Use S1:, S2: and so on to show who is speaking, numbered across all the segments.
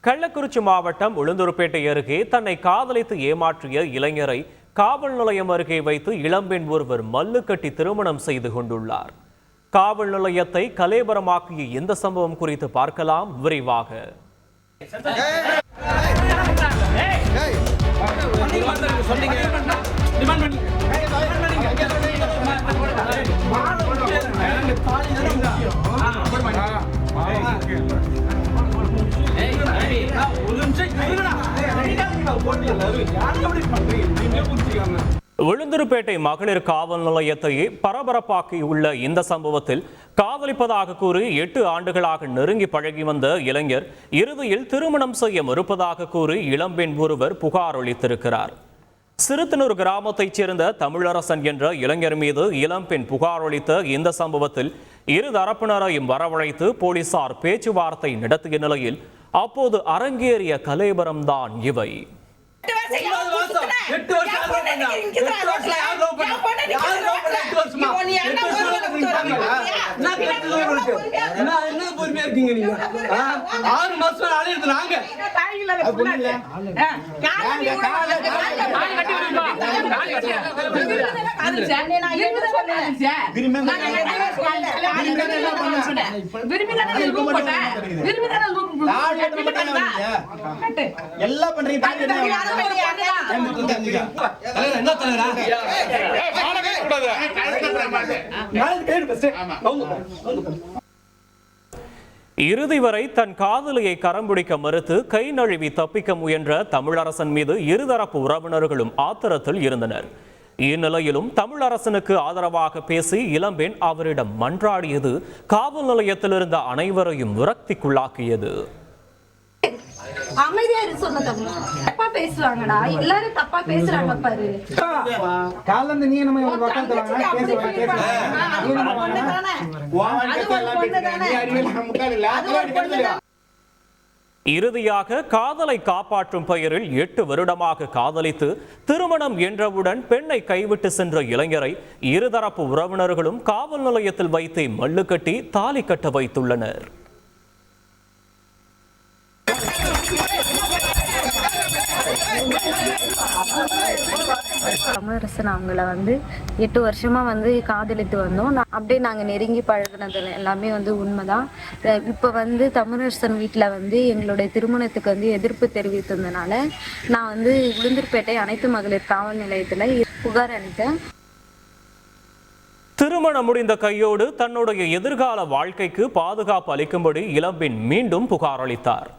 S1: கள்ளக்குறிச்சி மாவட்டம் உளுந்தூர்பேட்டை அருகே தன்னை காதலித்து ஏமாற்றிய இளைஞரை காவல் நிலையம் அருகே வைத்து இளம்பெண் ஒருவர் மல்லு கட்டி திருமணம் செய்து கொண்டுள்ளார். காவல் நிலையத்தை கலேபரமாக்கிய இந்த சம்பவம் குறித்து பார்க்கலாம் விரிவாக. உளுந்தூர்பேட்டை மகளிர் காவல் நிலையத்தையே பரபரப்பாக்கியுள்ள இந்த சம்பவத்தில் காதலிப்பதாக கூறி 8 ஆண்டுகளாக நெருங்கி பழகி வந்த இளைஞர் இறுதியில் திருமணம் செய்ய மறுப்பதாக கூறி இளம்பெண் ஒருவர் புகார் அளித்திருக்கிறார். சிறுத்தனூர் கிராமத்தைச் சேர்ந்த தமிழரசன் என்ற இளைஞர் மீது இளம்பெண் புகார் அளித்த இந்த சம்பவத்தில் இரு தரப்பினரையும் வரவழைத்து போலீசார் பேச்சுவார்த்தை நடத்திய நிலையில் அப்போது அரங்கேறிய கலேபரம்தான் இவை.
S2: எல்லாம் பண்றீங்க.
S1: இறுதி வரை தன் காதலியை கரம் பிடிக்க மறுத்து கை நழுவி தப்பிக்க முயன்ற தமிழரசன் மீது இருதரப்பு உறவினர்களும் ஆத்திரத்தில் இருந்தனர். இந்நிலையிலும் தமிழரசனுக்கு ஆதரவாக பேசி இளம்பெண் அவரிடம் மன்றாடியது காவல் நிலையத்தில் இருந்த அனைவரையும் விரக்திக்குள்ளாக்கியது.
S3: அமைதியா இரு சொன்ன தம்பி. தப்பா பேசுவாங்கடா, எல்லாரும் தப்பா பேசுறாங்க பாரு.
S2: காலந்து நீ நம்ம ஒரு பக்கம் தரங்க
S1: இறுதியாக காதலை காப்பாற்றும் பெயரில் 8 வருடமாக காதலித்து திருமணம் என்றவுடன் பெண்ணை கைவிட்டு சென்ற இளைஞரை இருதரப்பு உறவினர்களும் காவல் நிலையத்தில் வைத்து மல்லு கட்டி தாலி கட்ட வைத்துள்ளனர்.
S3: தமிழரசன் அவங்கள 8 வருஷமா காதலித்து வந்தோம். அப்படியே நாங்க நெருங்கி பழகினது எல்லாமே உண்மைதான். இப்ப தமிழரசன் வீட்டுல எங்களுடைய திருமணத்துக்கு எதிர்ப்பு தெரிவித்ததுனால நான் உளுந்தூர்பேட்டை அனைத்து மகளிர் காவல் நிலையத்துல புகார் அளித்தேன்.
S1: திருமணம் முடிந்த கையோடு தன்னுடைய எதிர்கால வாழ்க்கைக்கு பாதுகாப்பு அளிக்கும்படி இளம்பெண் மீண்டும் புகார் அளித்தார்.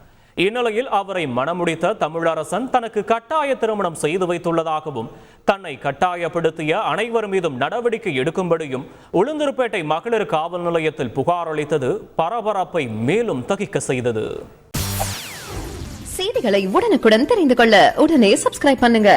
S1: இந்நிலையில் அவரை மணமுடித்த தமிழரசன் தனக்கு கட்டாய திருமணம் செய்து வைத்துள்ளதாகவும் தன்னை கட்டாயப்படுத்திய அனைவர் மீதும் நடவடிக்கை எடுக்கும்படியும் உளுந்தூர்பேட்டை மகளிர் காவல் நிலையத்தில் புகார் அளித்தது பரபரப்பை மேலும் தகிக்க செய்தது.
S4: செய்திகளை உடனுக்குடன் தெரிந்து கொள்ள உடனே சப்ஸ்கிரைப் பண்ணுங்க.